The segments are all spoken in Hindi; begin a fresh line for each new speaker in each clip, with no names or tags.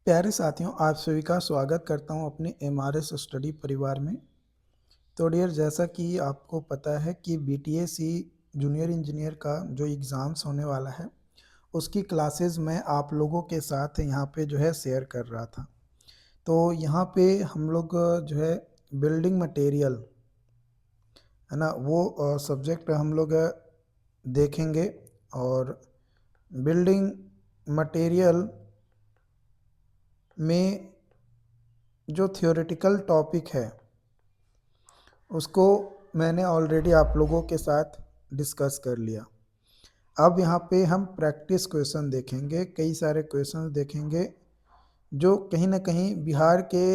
प्यारे साथियों, आप सभी का स्वागत करता हूं अपने एमआरएस स्टडी परिवार में। तो डियर, जैसा कि आपको पता है कि बीटीएसी जूनियर इंजीनियर का जो एग्ज़ाम्स होने वाला है, उसकी क्लासेस मैं आप लोगों के साथ यहाँ पे जो है शेयर कर रहा था। तो यहाँ पे हम लोग जो है बिल्डिंग मटेरियल है ना, वो सब्जेक्ट हम लोग देखेंगे। और बिल्डिंग मटेरियल में जो थ्योरेटिकल टॉपिक है उसको मैंने ऑलरेडी आप लोगों के साथ डिस्कस कर लिया। अब यहाँ पे हम प्रैक्टिस क्वेश्चन देखेंगे, कई सारे क्वेश्चन देखेंगे जो कहीं ना कहीं बिहार के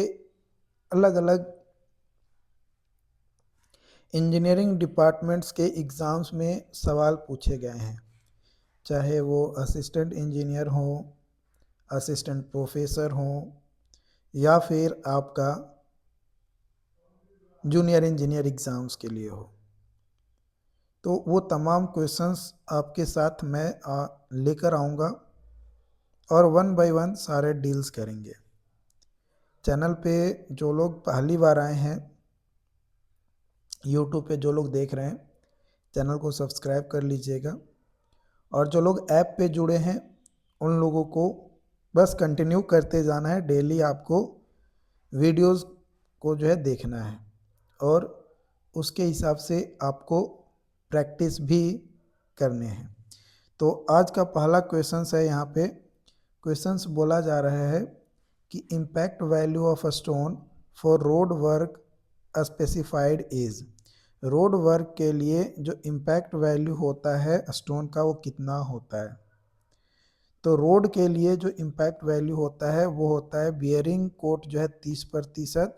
अलग अलग इंजीनियरिंग डिपार्टमेंट्स के एग्ज़ाम्स में सवाल पूछे गए हैं, चाहे वो असिस्टेंट इंजीनियर हो, असिस्टेंट प्रोफेसर हो, या फिर आपका जूनियर इंजीनियर एग्ज़ाम्स के लिए हो। तो वो तमाम क्वेश्चंस आपके साथ मैं लेकर आऊँगा और वन बाय वन सारे डील्स करेंगे। चैनल पे जो लोग पहली बार आए हैं, यूट्यूब पे जो लोग देख रहे हैं, चैनल को सब्सक्राइब कर लीजिएगा। और जो लोग ऐप पे जुड़े हैं उन लोगों को बस कंटिन्यू करते जाना है। डेली आपको वीडियोस को जो है देखना है और उसके हिसाब से आपको प्रैक्टिस भी करने हैं। तो आज का पहला क्वेश्चन है, यहाँ पे क्वेश्चंस बोला जा रहा है कि impact value of a stone for road work specified is. Road work के लिए जो इम्पैक्ट वैल्यू होता है स्टोन का वो कितना होता है। तो रोड के लिए जो इम्पैक्ट वैल्यू होता है वो होता है बियरिंग कोट जो है 30%,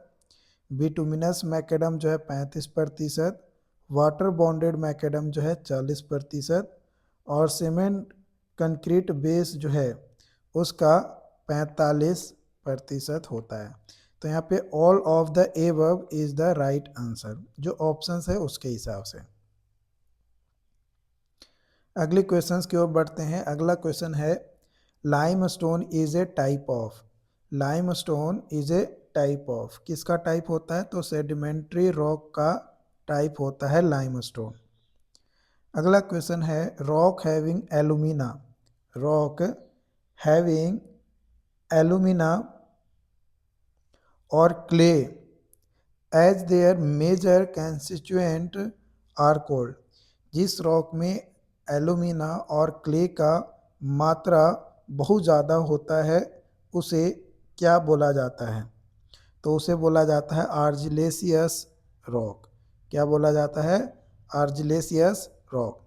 बिटुमिनस मैकेडम जो है 35%, वाटर बॉन्डेड मैकेडम जो है 40%, और सीमेंट कंक्रीट बेस जो है उसका 45% होता है। तो यहाँ पे all of the above is the right answer, जो ऑप्शन है उसके हिसाब से। अगले क्वेश्चंस की ओर बढ़ते हैं। अगला क्वेश्चन है, limestone is a type of. Limestone is a type of, किसका टाइप होता है? तो सेडिमेंट्री रॉक का टाइप होता है लाइमस्टोन। अगला क्वेश्चन है, rock having alumina. Rock having alumina और clay as their major constituent are called. जिस रॉक में एलुमिना और क्ले का मात्रा बहुत ज़्यादा होता है उसे क्या बोला जाता है? तो उसे बोला जाता है आर्जिलेसियस रॉक। क्या बोला जाता है? Argillaceous rock.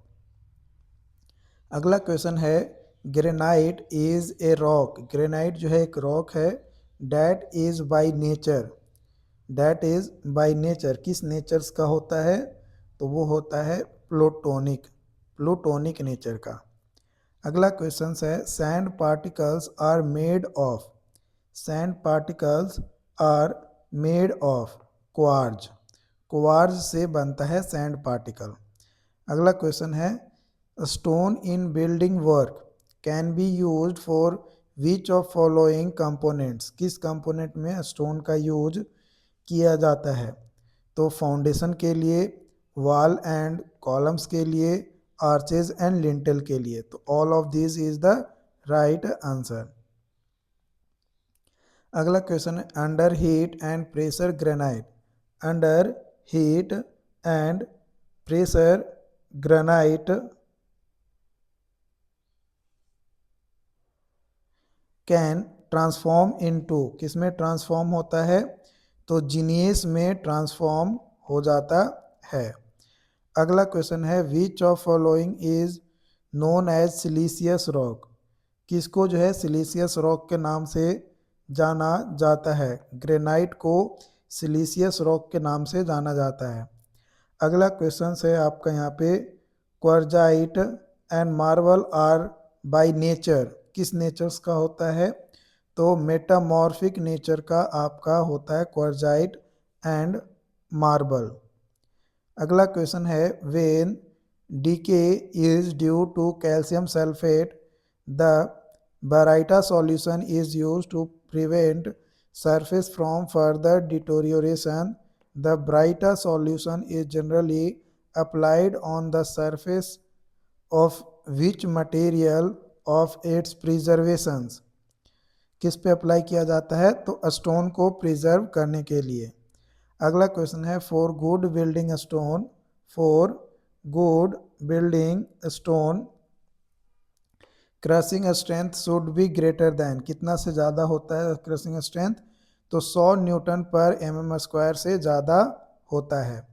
अगला क्वेश्चन है, granite is a rock. Granite जो है एक रॉक है, that is by nature. That is by nature किस नेचर्स का होता है? तो वो होता है प्लूटोनिक, प्लूटोनिक नेचर का। अगला क्वेश्चन है, sand particles are made of. Sand particles are made of quartz. Quartz से बनता है सैंड पार्टिकल। अगला क्वेश्चन है, stone in building work can be used for which of following components. किस कंपोनेंट में स्टोन का यूज किया जाता है? तो फाउंडेशन के लिए, वॉल एंड कॉलम्स के लिए, आर्चेज एंड लिंटेल के लिए। तो all of this is the right answer. अगला क्वेश्चन है, under heat and pressure granite. Under heat and pressure granite can transform into. किस में ट्रांसफॉर्म होता है? तो जीनियस में ट्रांसफॉर्म हो जाता है। अगला क्वेश्चन है, which of following is known as siliceous rock. किसको जो है सिलीसियस रॉक के नाम से जाना जाता है? ग्रेनाइट को सिलीसियस रॉक के नाम से जाना जाता है। अगला क्वेश्चन है आपका यहाँ पे, quartzite and marble are by nature. किस नेचर्स का होता है? तो मेटामॉर्फिक नेचर का आपका होता है क्वार्जाइट एंड मार्बल। अगला क्वेश्चन है, when decay is due to calcium sulphate the baryta solution is used to prevent surface from further deterioration. The brighter solution is generally applied on the surface of which material of its preservation. किस पे अप्लाई किया जाता है? तो स्टोन को प्रिजर्व करने के लिए। अगला क्वेश्चन है for good building stone, for good building stone crushing strength should be greater than, कितना से ज़्यादा होता है क्रशिंग स्ट्रेंथ? तो 100 न्यूटन पर mm स्क्वायर से ज़्यादा होता है।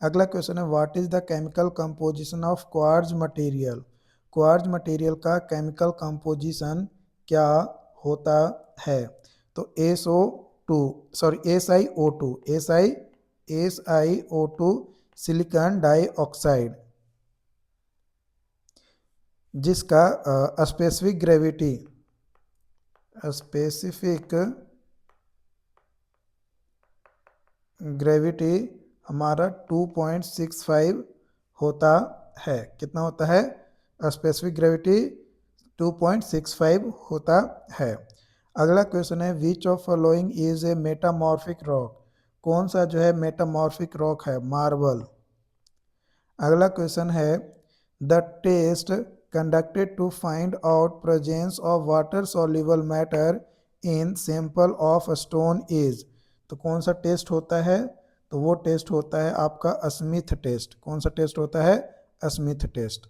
अगला क्वेश्चन है what is the chemical composition of quartz material? Quartz material का केमिकल कंपोजिशन क्या होता है? तो SiO2 सिलिकॉन डाइऑक्साइड, जिसका स्पेसिफिक ग्रेविटी हमारा 2.65 होता है। कितना होता है? स्पेसिफिक ग्रेविटी 2.65 होता है। अगला क्वेश्चन है which of following is a metamorphic rock? कौन सा जो है मेटामॉर्फिक रॉक है? मार्बल। अगला क्वेश्चन है the test conducted to find out presence of water soluble matter in sample of stone is, तो कौन सा टेस्ट होता है? तो वो टेस्ट होता है आपका स्मिथ टेस्ट। कौन सा टेस्ट होता है? Smith test.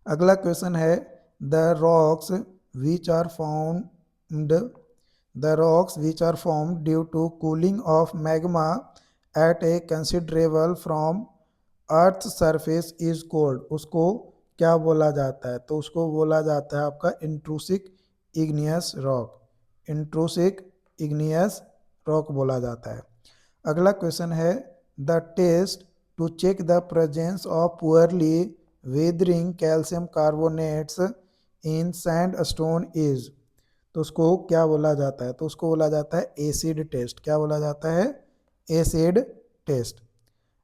अगला क्वेश्चन है the rocks which are formed due to cooling of magma at a considerable from earth surface is called, उसको क्या बोला जाता है? तो उसको बोला जाता है आपका intrusive igneous rock. Intrusive igneous rock बोला जाता है। अगला क्वेश्चन है the test to check the presence of poorly weathering calcium carbonates in sand stone is, तो उसको क्या बोला जाता है? तो उसको बोला जाता है एसिड टेस्ट। क्या बोला जाता है? Acid test.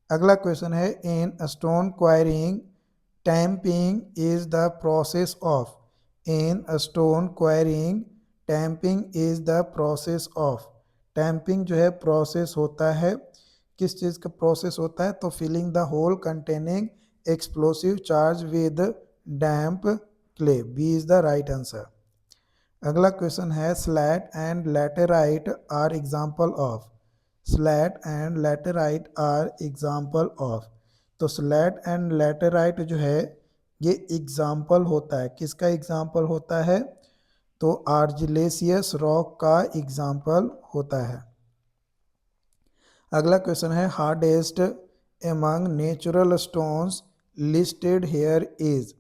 अगला क्वेश्चन है in stone enquiring tamping is the process of, in stone enquiring tamping is the process of, tamping जो है प्रोसेस होता है, किस चीज़ का प्रोसेस होता है? तो filling the hole containing explosive charge with damp clay, B is the right answer. अगला क्वेश्चन है slate and laterite are example of, slate and laterite are example of, तो स्लैट एंड लैटेराइट जो है ये एग्जाम्पल होता है, किसका एग्जाम्पल होता है? तो आर्जिलेसियस रॉक का एग्जाम्पल होता है। अगला क्वेश्चन है hardest among natural stones listed here is,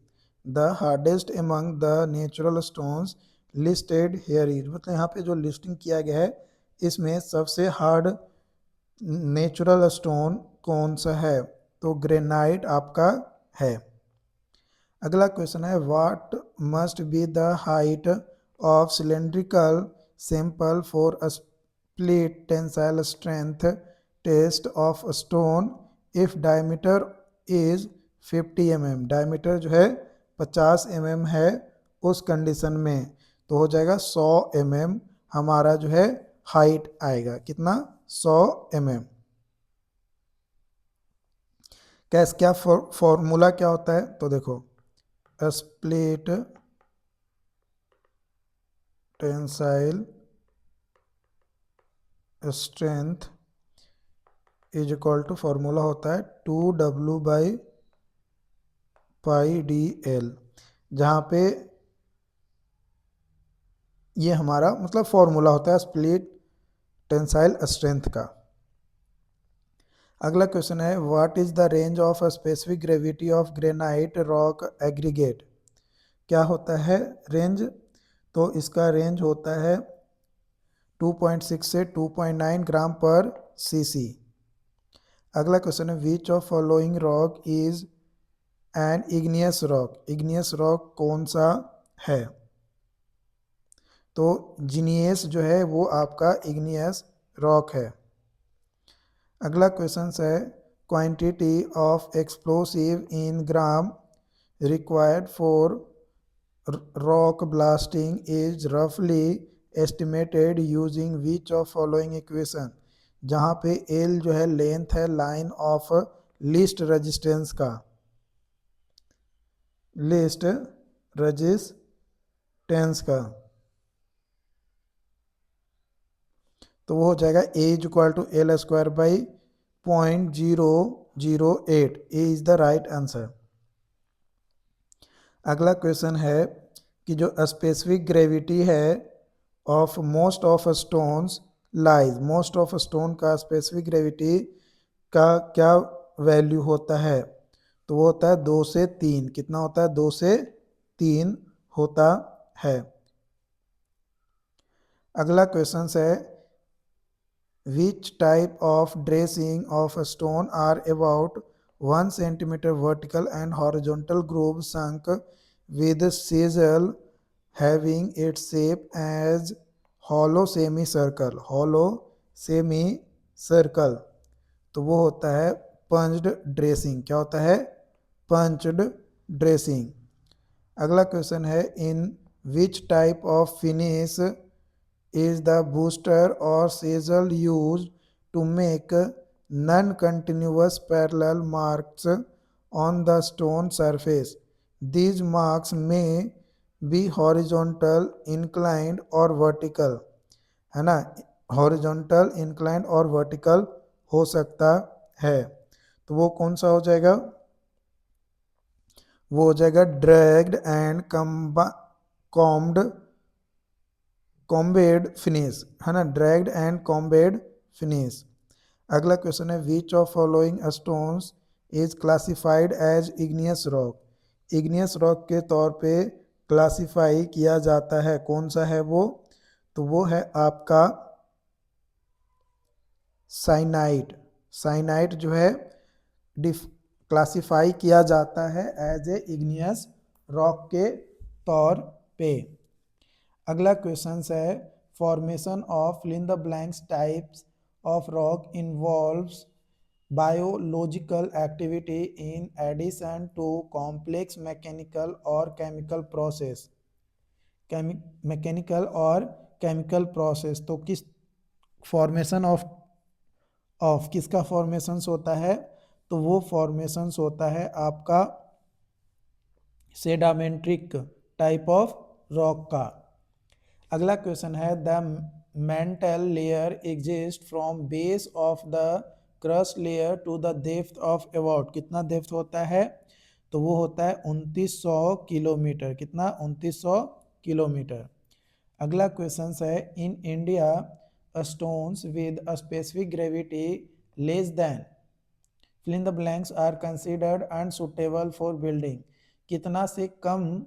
the hardest among the natural stones listed here is, मतलब यहाँ पे जो लिस्टिंग किया गया है इसमें सबसे हार्ड नेचुरल स्टोन कौन सा है? तो ग्रेनाइट आपका है। अगला क्वेश्चन है what must be the height of cylindrical sample for a split tensile strength test of stone if diameter is 50 mm, diameter जो है 50 mm है उस कंडीशन में, तो हो जाएगा 100 mm हमारा जो है हाइट आएगा। कितना? 100 mm। क्या फॉर्मूला क्या होता है? तो देखो split tensile strength is equal to formula होता है 2W/πdL, जहाँ पे ये हमारा मतलब फॉर्मूला होता है स्प्लिट टेंसाइल स्ट्रेंथ का। अगला क्वेश्चन है what is the range of specific gravity of granite rock aggregate, क्या होता है रेंज? तो इसका रेंज होता है 2.6 से 2.9 ग्राम पर सीसी। अगला क्वेश्चन है which of following rock is an igneous rock, igneous rock कौन सा है? तो जीनियस जो है वो आपका इग्नियस रॉक है। अगला क्वेश्चन है quantity of explosive in gram required for rock blasting is roughly estimated using which of following equation, जहाँ पे L जो है लेंथ है लाइन ऑफ लीस्ट रेजिस्टेंस का, लीस्ट रेजिस्टेंस का, तो वो हो जाएगा A is equal to L square by 0.008। A is the right answer. अगला क्वेश्चन है कि जो स्पेसिफिक ग्रेविटी है of most of stones lies, most of stone का स्पेसिफिक ग्रेविटी का क्या वैल्यू होता है, तो वो होता है 2 से 3। कितना होता है? 2 से 3 होता है। अगला क्वेश्चन है which type of dressing of a stone are about 1 centimeter vertical and horizontal groove sunk with chisel having its shape as hollow semicircle, hollow semicircle, तो वो होता है पंच्ड ड्रेसिंग। क्या होता है? Punched dressing. अगला क्वेश्चन है in which type of finish is the booster or chisel used to make non-continuous parallel marks on the stone surface. These marks may be horizontal, inclined or vertical, है ना? horizontal, inclined और vertical हो सकता है। तो वो कौन सा हो जाएगा? वो हो जाएगा ड्रैग्ड एंड कॉम्बेड फिनिश, है ना? Dragged and combed finish. अगला क्वेश्चन है which of following stones is classified as igneous rock. Igneous rock के तौर पे क्लासिफाई किया जाता है, कौन सा है वो? तो वो है आपका साइनाइट। साइनाइट जो है क्लासिफाई किया जाता है एज ए इग्नियस रॉक के तौर पे। अगला क्वेश्चन है formation of fill in the blanks types of rock involves biological activity in addition to complex mechanical और केमिकल प्रोसेस। मैकेनिकल और केमिकल प्रोसेस, तो किस फॉर्मेशन ऑफ किसका फॉर्मेशंस होता है? तो वो फॉर्मेशंस होता है आपका सेडामेंट्रिक टाइप ऑफ रॉक का। अगला क्वेश्चन है the mantle layer exist from base of the crust layer to the depth of about, कितना डेप्थ होता है? तो वो होता है 2900 किलोमीटर। कितना? 2900 किलोमीटर। अगला क्वेश्चन है in India stones with a specific gravity less than fill in the blanks are considered unsuitable for building. कितना से कम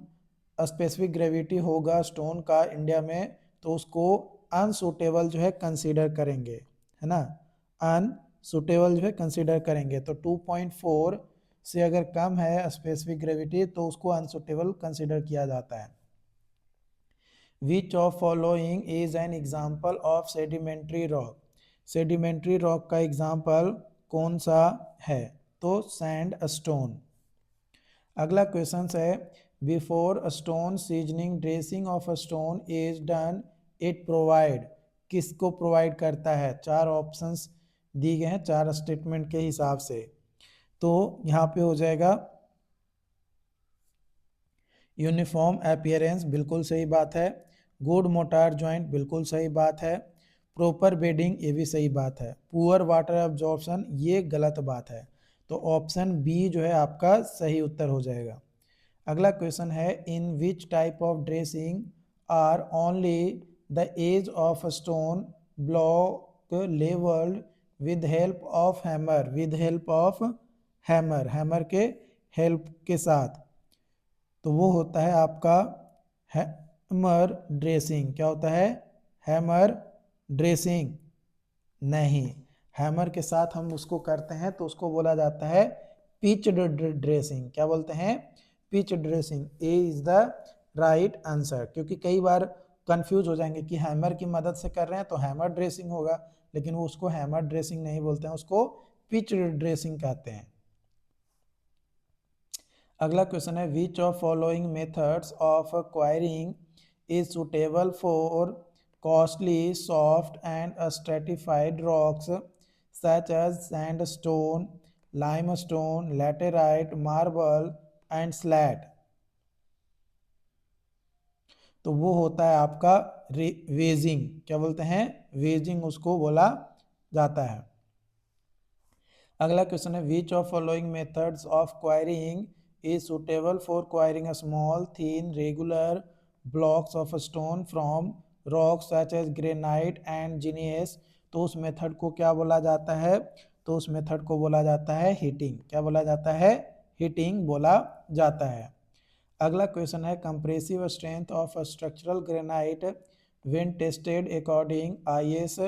स्पेसिफिक ग्रेविटी होगा स्टोन का इंडिया में, तो उसको अनसुटेबल जो है कंसीडर करेंगे, है ना? अनसुटेबल जो है कंसीडर करेंगे। तो 2.4 से अगर कम है स्पेसिफिक ग्रेविटी तो उसको अनसुटेबल कंसीडर किया जाता है। Which of following is an example of sedimentary rock. Sedimentary rock का एग्जाम्पल कौन सा है? तो सैंड स्टोन। अगला क्वेश्चन है before stone seasoning dressing of stone is done it provide, किसको प्रोवाइड करता है? 4 ऑप्शंस दी गए हैं 4 स्टेटमेंट के हिसाब से। तो यहाँ पे हो जाएगा यूनिफॉर्म अपीयरेंस, बिल्कुल सही बात है। गुड मोटार जॉइंट, बिल्कुल सही बात है। प्रॉपर बेडिंग, ये भी सही बात है। पुअर वाटर एब्जॉर्प्शन, ये गलत बात है। तो ऑप्शन बी जो है आपका सही उत्तर हो जाएगा। अगला क्वेश्चन है in which type of dressing are only the edge of stone block levelled with help of hammer, with help of hammer, hammer के हेल्प के साथ, तो वो होता है आपका हैमर ड्रेसिंग। क्या होता है? हैमर ड्रेसिंग नहीं, हैमर के साथ हम उसको करते हैं तो उसको बोला जाता है पिच्ड ड्रेसिंग। क्या बोलते हैं? Pitch dressing. A is the right answer, क्योंकि कई बार कंफ्यूज हो जाएंगे कि हैमर की मदद से कर रहे हैं तो हैमर ड्रेसिंग होगा, लेकिन वो उसको हैमर ड्रेसिंग नहीं बोलते हैं, उसको पिच ड्रेसिंग कहते हैं। अगला क्वेश्चन है which of following methods of quarrying is suitable for costly soft and stratified rocks such as sandstone limestone laterite marble and slate. तो वो होता है आपका वेजिंग, क्या बोलते हैं, वेजिंग उसको बोला जाता है। अगला क्वेश्चन है which of following methods of quarrying is suitable for quarrying a small thin regular blocks of stone from rocks such as granite and genius. तो उस मेथड को क्या बोला जाता है, तो उस मेथड को बोला जाता है हीटिंग। क्या बोला जाता है, हीटिंग बोला जाता है। अगला क्वेश्चन है compressive strength of structural granite when tested according IS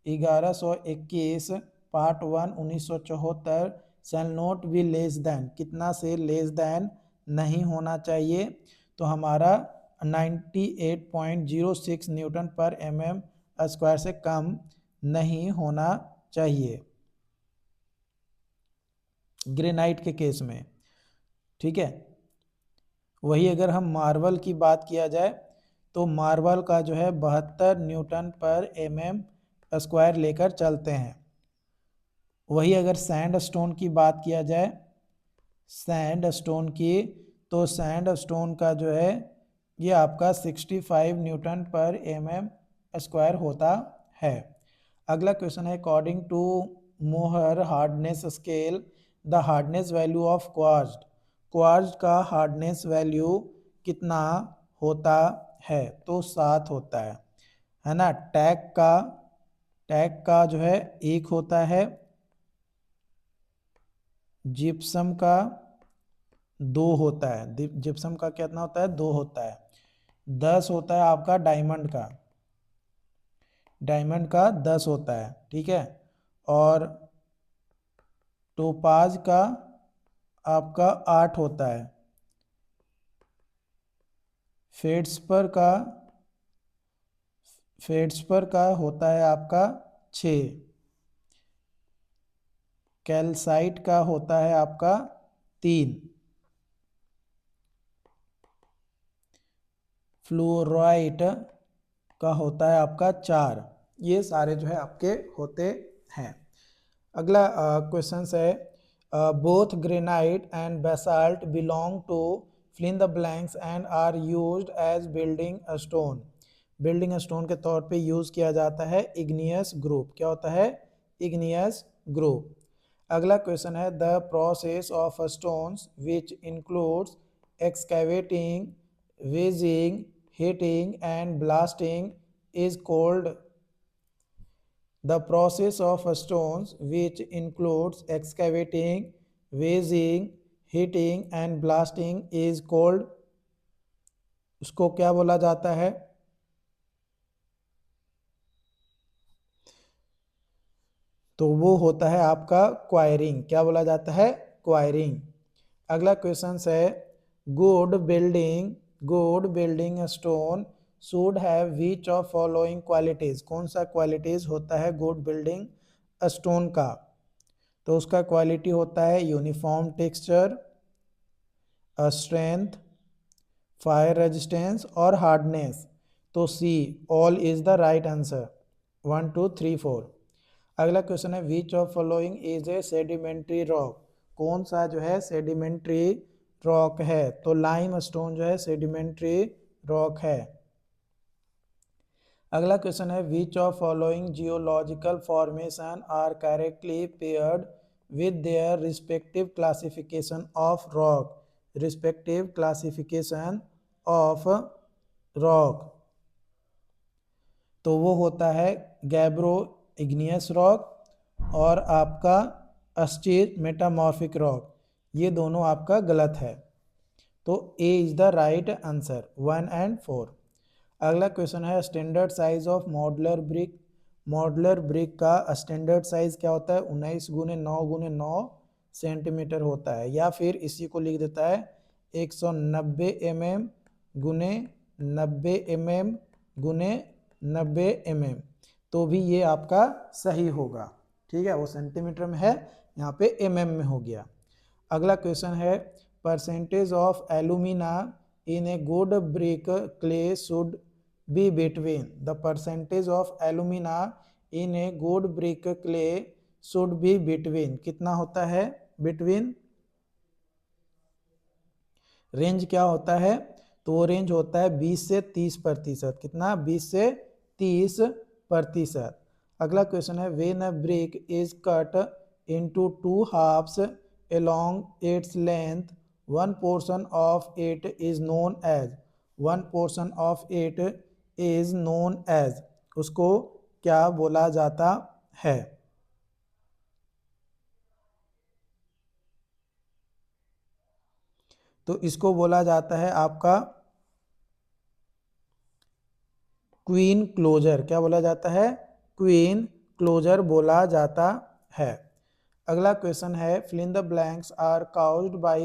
1121 part 1 1974 shall not be less than, कितना से लेस देन नहीं होना चाहिए, तो हमारा 98.06 न्यूटन पर mm स्क्वायर से कम नहीं होना चाहिए ग्रेनाइट के केस में। ठीक है, वही अगर हम मार्बल की बात किया जाए तो मार्बल का जो है 72 न्यूटन पर mm स्क्वायर लेकर चलते हैं। वही अगर सैंड स्टोन की बात किया जाए, सैंड स्टोन की, तो सैंड स्टोन का जो है ये आपका 65 न्यूटन पर mm स्क्वायर होता है। अगला क्वेश्चन है अकॉर्डिंग टू मोहर hardness scale the hardness value of quartz, quartz का हार्डनेस वैल्यू कितना होता है, तो 7 होता है ना। टैग का जो है 1 होता है, जिप्सम का 2 होता है, जिप्सम का कितना होता है, 2 होता है। 10 होता है आपका डायमंड का, डायमंड का 10 होता है। ठीक है, और टोपाज का आपका 8 होता है, फेड्सपर का होता है आपका 6, कैल्साइट का होता है आपका 3, फ्लोराइट का होता है आपका 4। ये सारे जो है आपके होते हैं। अगला क्वेश्चन है both granite and basalt belong to fill in the blanks and are used as building stone, building stone के तौर पे यूज किया जाता है इग्नियस ग्रुप। क्या होता है, इग्नियस ग्रुप। अगला क्वेश्चन है the process of stones which includes excavating wedging heating and blasting is called, the process of stones which includes excavating wedging heating and blasting is called, उसको क्या बोला जाता है, तो वो होता है आपका क्वायरिंग। क्या बोला जाता है, क्वायरिंग। अगला क्वेश्चन है good building stone should have which of following qualities, कौन सा क्वालिटीज होता है गुड बिल्डिंग स्टोन का, तो उसका क्वालिटी होता है uniform texture, strength, fire resistance और हार्डनेस। तो C all is the right answer, 1 2 3 4। अगला क्वेश्चन है which of following is a sedimentary rock, कौन सा जो है सेडिमेंट्री रॉक है, तो लाइम स्टोन जो है सेडिमेंट्री रॉक है। अगला क्वेश्चन है which of following geological formation are correctly paired with their respective classification of rock, respective classification of rock, तो वो होता है गैब्रो इग्नियस रॉक और आपका अस्टीर मेटामॉर्फिक रॉक। ये दोनों आपका गलत है, तो A is the right answer, 1 and 4। अगला क्वेश्चन है standard size of modular brick, modular brick का स्टैंडर्ड साइज क्या होता है, 19 गुने 9 गुने 9 सेंटीमीटर होता है, या फिर इसी को लिख देता है 190 mm गुने 90 mm गुने 90 mm, तो भी ये आपका सही होगा। ठीक है, वो सेंटीमीटर में है, यहाँ पे mm में हो गया। अगला क्वेश्चन है percentage of alumina in a good brick clay should be between, the percentage of alumina in a good brick clay should be between, कितना होता है between, रेंज क्या होता है, तो वो रेंज होता है 20 से 30%, कितना 20 से 30%। अगला क्वेश्चन है when a brick is cut into two halfs along its length one portion of it is known as, one portion of it is known as, उसको क्या बोला जाता है, तो इसको बोला जाता है आपका क्वीन क्लोजर, क्या बोला जाता है, क्वीन क्लोजर बोला जाता है। अगला क्वेश्चन है fill in the blanks are caused by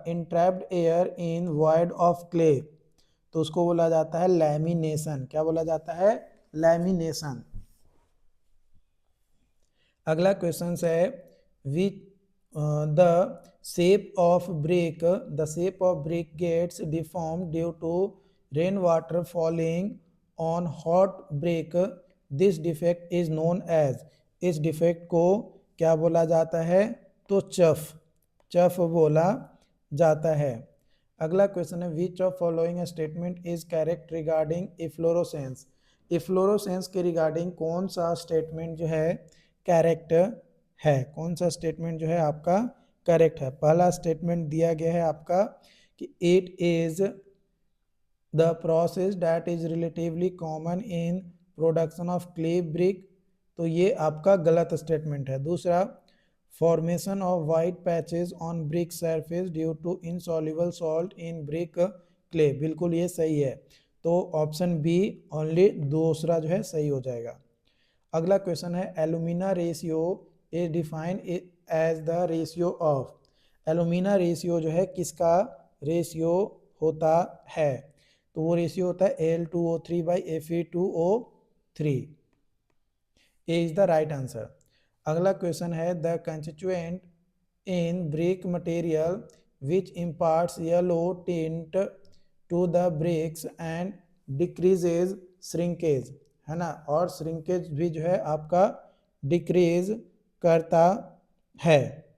entrapped air in void of clay, तो उसको बोला जाता है लैमिनेशन, क्या बोला जाता है, लैमिनेशन। अगला क्वेश्चन है which the shape of brick, the shape of brick gets deform due to rain water falling on hot brick, this defect is known as, इस डिफेक्ट को क्या बोला जाता है, तो चफ, चफ बोला जाता है। अगला क्वेश्चन है which of following statement is correct regarding efflorescence, efflorescence के रिगार्डिंग कौन सा स्टेटमेंट जो है करेक्ट है, कौन सा स्टेटमेंट जो है आपका करेक्ट है। पहला स्टेटमेंट दिया गया है आपका कि it is the process that is relatively common in production of clay brick, तो ये आपका गलत स्टेटमेंट है। दूसरा formation of white patches on brick surface due to insoluble salt in brick clay, बिल्कुल ये सही है, तो ऑप्शन बी ओनली दूसरा जो है सही हो जाएगा। अगला क्वेश्चन है alumina ratio is defined as the ratio of, alumina ratio जो है किसका रेशियो होता है, तो वो रेशियो होता है Al2O3 by Fe2O3, A is the right answer. अगला क्वेश्चन है the constituent in brick material which imparts yellow tint to the bricks and decreases shrinkage, है ना, और श्रिंकेज भी जो है आपका डिक्रीज करता है।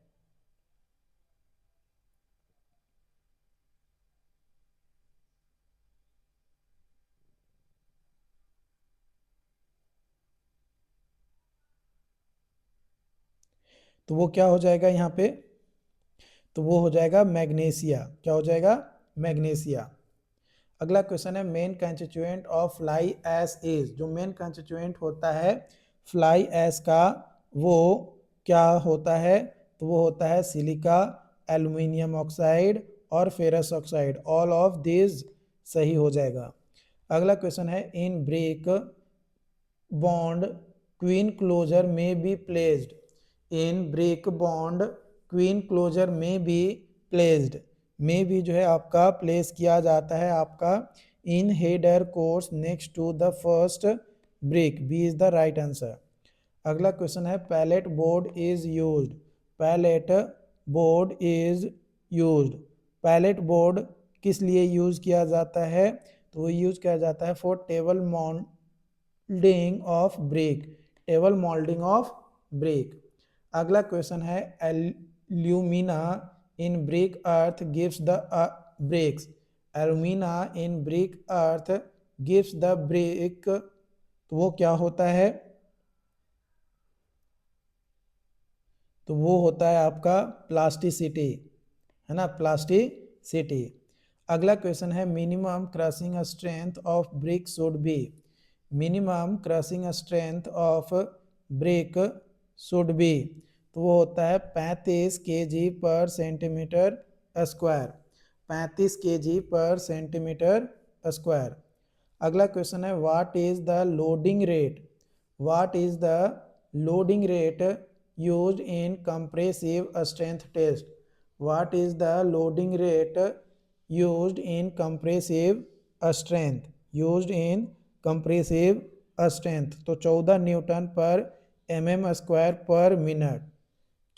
तो वो क्या हो जाएगा यहाँ पे, तो वो हो जाएगा मैग्नीशिया, क्या हो जाएगा, मैग्नीशिया। अगला क्वेश्चन है main constituent of fly ash is, जो मेन कंस्टिट्यूएंट होता है फ्लाई ऐश का वो क्या होता है, तो वो होता है सिलिका, एल्यूमिनियम ऑक्साइड और ferrous oxide, all of this सही हो जाएगा। अगला क्वेश्चन है in brick bond queen closer may be placed, in brick bond queen closer may be placed, में भी जो है आपका प्लेस किया जाता है आपका in header course next to the first break, B is the right answer. अगला क्वेश्चन है pallet board is used, pallet board is used, pallet board किस लिए यूज किया जाता है, तो वो यूज किया जाता है for table moulding of brick, table moulding of brick. अगला क्वेश्चन है alumina in brick earth gives the bricks, alumina in brick earth gives the brick, तो वो क्या होता है, तो वो होता है आपका प्लास्टिसिटी, है ना, प्लास्टिसिटी। अगला क्वेश्चन है minimum crushing strength of brick should be, minimum crushing strength of brick should be, तो वो होता है 35 kg per centimetre square, 35 kg per centimetre square. अगला क्वेश्चन है what is the loading rate, what is the loading rate used in compressive strength test, what is the loading rate used in compressive strength, used in compressive strength, तो 14 न्यूटन पर mm² पर मिनट,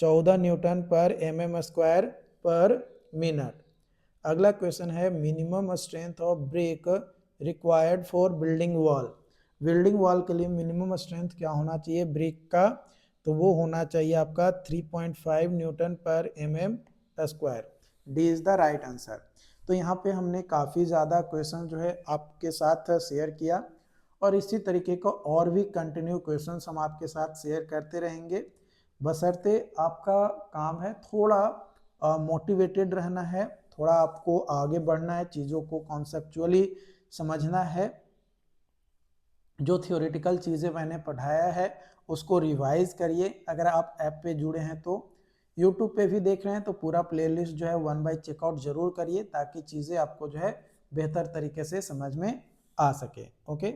14 न्यूटन पर mm² पर मिनट। अगला क्वेश्चन है minimum strength of brick required for building wall. Building wall के लिए मिनिमम स्ट्रेंथ क्या होना चाहिए ब्रिक का, तो वो होना चाहिए आपका 3.5 न्यूटन पर mm square. D is the right answer. तो यहाँ पे हमने काफ़ी ज़्यादा क्वेश्चन जो है आपके साथ शेयर किया और इसी तरीके का और भी कंटिन्यू क्वेश्चंस हम आपके साथ शेयर करते रहेंगे, बशर्ते आपका काम है थोड़ा मोटिवेटेड रहना है, थोड़ा आपको आगे बढ़ना है, चीज़ों को कॉन्सेप्चुअली समझना है। जो थियोरेटिकल चीज़ें मैंने पढ़ाया है उसको रिवाइज करिए। अगर आप ऐप पे जुड़े हैं तो यूट्यूब पे भी देख रहे हैं तो पूरा प्लेलिस्ट जो है 1 बाय चेकआउट जरूर करिए ताकि चीज़ें आपको जो है बेहतर तरीके से समझ में आ सके। ओके।